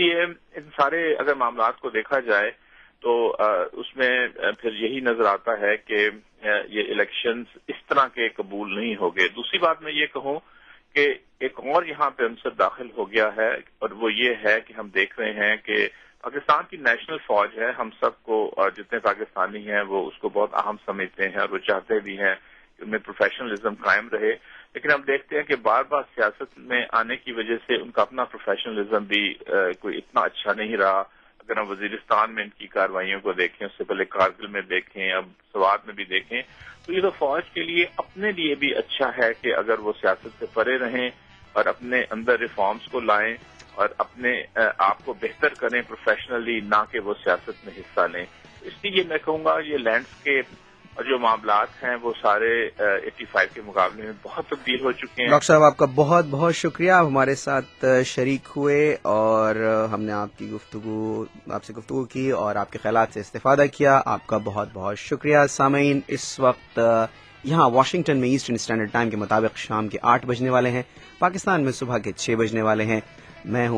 لیے ان سارے اگر معاملات کو دیکھا جائے تو اس میں پھر یہی نظر آتا ہے کہ یہ الیکشنز اس طرح کے قبول نہیں ہو گئے. دوسری بات میں یہ کہوں کہ ایک اور یہاں پہ عنصر داخل ہو گیا ہے اور وہ یہ ہے کہ ہم دیکھ رہے ہیں کہ پاکستان کی نیشنل فوج ہے. ہم سب کو جتنے پاکستانی ہیں وہ اس کو بہت اہم سمجھتے ہیں اور وہ چاہتے بھی ہیں کہ ان میں پروفیشنلزم قائم رہے. لیکن ہم دیکھتے ہیں کہ بار بار سیاست میں آنے کی وجہ سے ان کا اپنا پروفیشنلزم بھی کوئی اتنا اچھا نہیں رہا. اگر ہم وزیرستان میں ان کی کارروائیوں کو دیکھیں، اس سے پہلے کارگل میں دیکھیں، اب سوات میں بھی دیکھیں، تو یہ تو فوج کے لیے اپنے لیے بھی اچھا ہے کہ اگر وہ سیاست سے پرے رہیں اور اپنے اندر ریفارمز کو لائیں اور اپنے آپ کو بہتر کریں پروفیشنلی، نہ کہ وہ سیاست میں حصہ لیں. اس لیے میں کہوں گا یہ لینڈسکیپ اور جو معاملات ہیں وہ سارے 85 کے مقابلے میں بہت تبدیل ہو چکے ہیں. ڈاکٹر صاحب آپ کا بہت بہت شکریہ، آپ ہمارے ساتھ شریک ہوئے اور ہم نے آپ سے گفتگو کی اور آپ کے خیالات سے استفادہ کیا. آپ کا بہت بہت شکریہ. سامعین، اس وقت یہاں واشنگٹن میں ایسٹرن اسٹینڈرڈ ٹائم کے مطابق شام کے 8 بجنے والے ہیں، پاکستان میں صبح کے 6 بجنے والے ہیں. میں ہوں